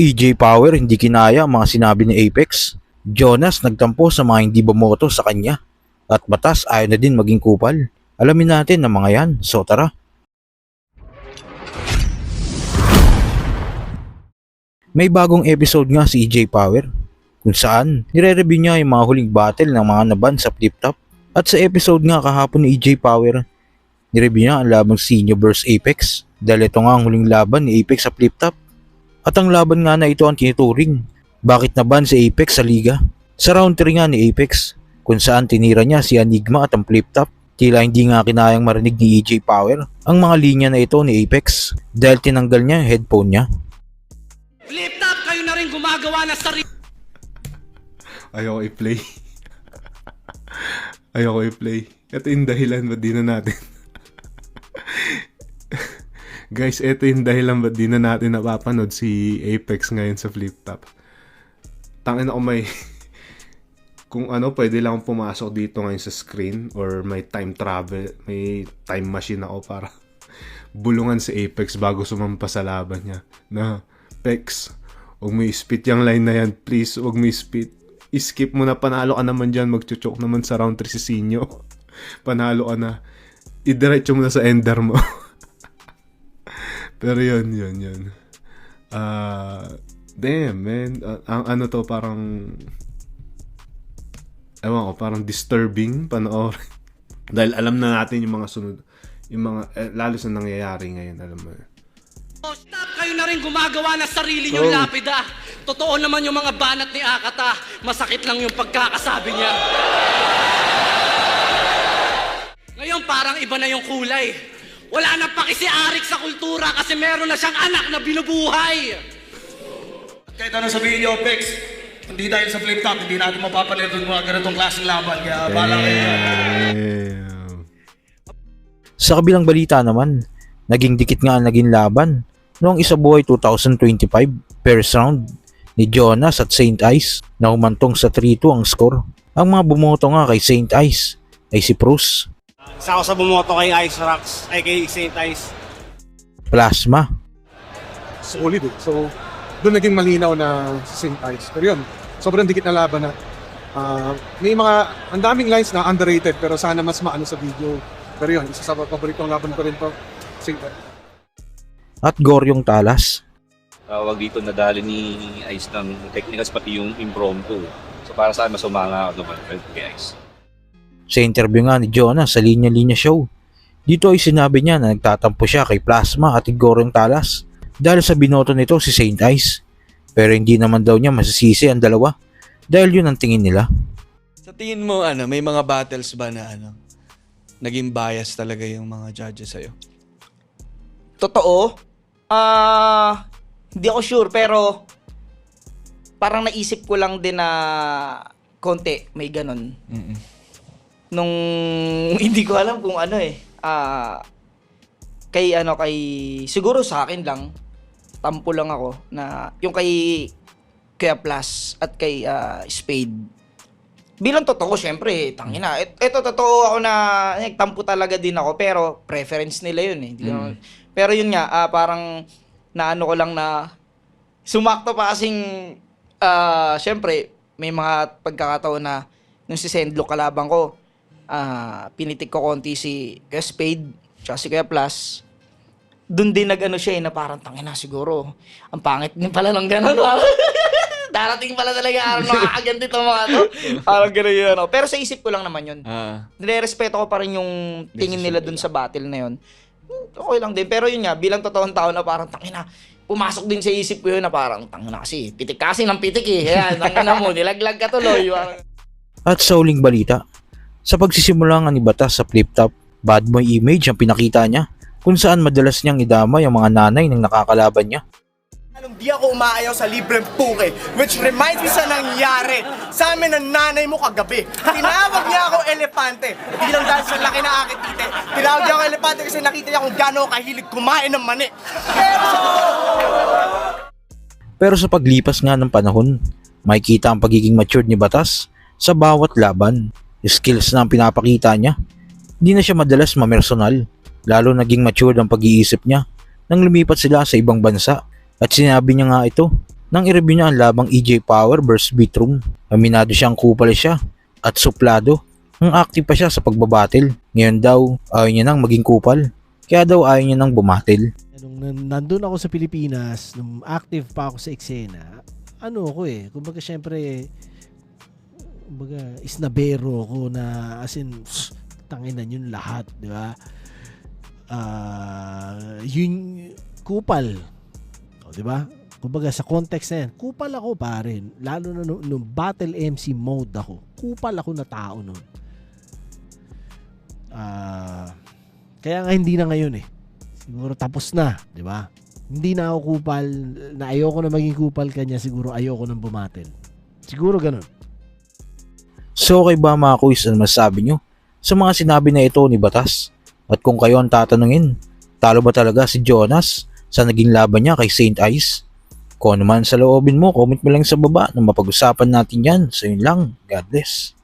EJ Power hindi kinaya ang mga sinabi ni Apex. Jonas nagtampo sa mga hindi bumoto sa kanya. At Batas ayaw na din maging kupal. Alamin natin ang mga yan, so tara. May bagong episode nga si EJ Power kung saan nire-review niya yung mga huling battle ng mga naban sa Flip Top. At sa episode nga kahapon ni EJ Power, nireview niya ang labang Sinyo vs Apex dahil ito nga ang huling laban ni Apex sa Flip Top. At ang laban nga na ito ang tinuturing. Bakit naban si Apex sa liga? Sa round 3 nga ni Apex kung saan tinira niya si Enigma at ang Flip Top. Tila hindi nga kinayang marinig ni EJ Power ang mga linya na ito ni Apex dahil tinanggal niya yung headphone niya. Flip Top, kayo na rin gumagawa ng sarili. Ayoko i-play. Ayoko i-play. Ito yung dahilan ba't di na natin. Guys, ito yung dahilan ba't di na natin napapanood si Apex ngayon sa Flip Top. Tangin ako may... Kung ano, pwede lang pumasok dito ngayon sa screen or may time travel, may time machine ako para bulungan si Apex bago sumampa sa laban niya. Na, Pex, huwag mo i-spit yung line na yan. Please, huwag mo i-spit. I-skip mo na, panalo ka naman dyan. Magchuchok naman sa round 3 si Sinyo. Panalo ka na. Idiretso mo na sa ender mo. Pero yun. Damn, man. Ang ano to, parang... Ewan ko, parang disturbing panoorin. Dahil alam na natin yung mga sunod. Yung mga, lalo sa nangyayari ngayon, alam mo. Stop, kayo na rin gumagawa ng sarili niyong lapida. Totoo naman yung mga banat ni Akata. Masakit lang yung pagkakasabi niya. Ngayon parang iba na yung kulay. Wala na paki si Arik sa kultura kasi meron na siyang anak na binubuhay. Kahit ano sabihin niyo, Pex, hindi dahil sa Flip Top, hindi natin mapapanood yung mga ganitong klaseng laban. Kaya bala kayo. Sa kabilang balita naman, naging dikit nga ang naging laban noong Isabuhay 2025 first round ni Jonas at Saint Ice na humantong sa 3-2 ang score. Ang mga bumoto nga kay Saint Ice ay si Bruce, Isa ako sa bumoto kay Ice Rocks, ay kay Saint Ice. Plasma, solid eh. So, doon naging malinaw na si St. Ice. Pero yun, sobrang dikit na laban na. May mga, ang daming lines na underrated pero sana mas maano sa video. Pero yun, isa sa paboritong laban ko rin to, St. Ice. at Goryong Talas. Wag dito nadali ni Ice ng technicals pati yung impromptu. So para sa akin mas umanga ako naman kay Ice. Sa interview nga ni Jonas sa Linya Linya Show, dito ay sinabi niya na nagtatampo siya kay Plasma at Goryong Talas dahil sa binoto nito si Saint Ice. Pero hindi naman daw niya masisisi ang dalawa dahil yun ang tingin nila. Sa tingin mo, may mga battles ba na naging bias talaga yung mga judges sa'yo? Totoo? Hindi ako sure pero parang naisip ko lang din na konti may ganun. Nung hindi ko alam kung kay siguro sa akin lang tampo lang ako na yung kay Kuya Plus at kay Spade. Bilang totoo, syempre, tangina. Ito totoo ako na nagtampo talaga din ako pero preference nila yun eh. Pero yun nga, parang naano ko lang na sumakto pa kasing syempre may mga pagkakataon na nung si Sendlo kalabang ko, pinitik ko konti si Kuya Spade tsaka si Kuya Plus. Doon din nag-ano siya na parang tangina siguro. Ang pangit din pala ng gano'n. Darating pala talaga araw makakaganti itong mga to. Parang gano'n yun. Pero sa isip ko lang naman yun. Nire-respeto ko pa rin yung tingin nila dun sa battle na yun. Okay lang din. Pero yun nga, bilang totoong tao na parang tangina, pumasok din sa isip ko yun na parang tangina kasi. Pitik kasi ng pitik eh. Ayan, tangina mo, nilaglag ka tuloy. At sa huling balita, sa pagsisimula nga ni Batas sa Flip Top, bad boy image ang pinakita niya kung saan madalas niyang idamay ang mga nanay ng nakakalaban niya. Di ako umaayaw sa libreng puke, which reminds me sa nangyari sa amin ng nanay mo kagabi. Tinawag niya ako elepante. Di lang dahil sa laki na aking tite. Tinawag niya ako elepante kasi nakita niya kung gaano kahilig kumain ng mani. Pero sa paglipas nga ng panahon, makikita ang pagiging matured ni Batas sa bawat laban. Skills na ang pinapakita niya. Hindi na siya madalas mamersonal. Lalo naging matured ang pag-iisip niya nang lumipat sila sa ibang bansa. At sinabi niya nga ito nang i-review niya ang labang EJ Power vs Beatroom. Aminado siyang kupal siya at suplado. Nang active pa siya sa pagbabattle. Ngayon daw, ayaw niya nang maging kupal. Kaya daw ayaw niya nang bumattle. Nung nandun ako sa Pilipinas, nung active pa ako sa eksena, kumbaga syempre, isnabero ko na, as in, tanginan yun lahat, di ba? Yun, kupal. O, di ba? Kumbaga sa context na yan, kupal ako pa rin. Lalo na nung battle MC mode ako. Kupal ako na tao nun. Kaya nga hindi na ngayon eh. Siguro tapos na, di ba? Hindi na ako kupal, na ayoko na maging kupal kanya, siguro ayoko nang bumatil. Siguro ganun. So okay ba mga kuis, ano masasabi nyo sa mga sinabi na ito ni Batas? At kung kayo ang tatanungin, talo ba talaga si Jonas sa naging laban niya kay Saint Ice? Kung ano man sa loobin mo, comment mo lang sa baba na mapag-usapan natin yan. So yun lang, God bless.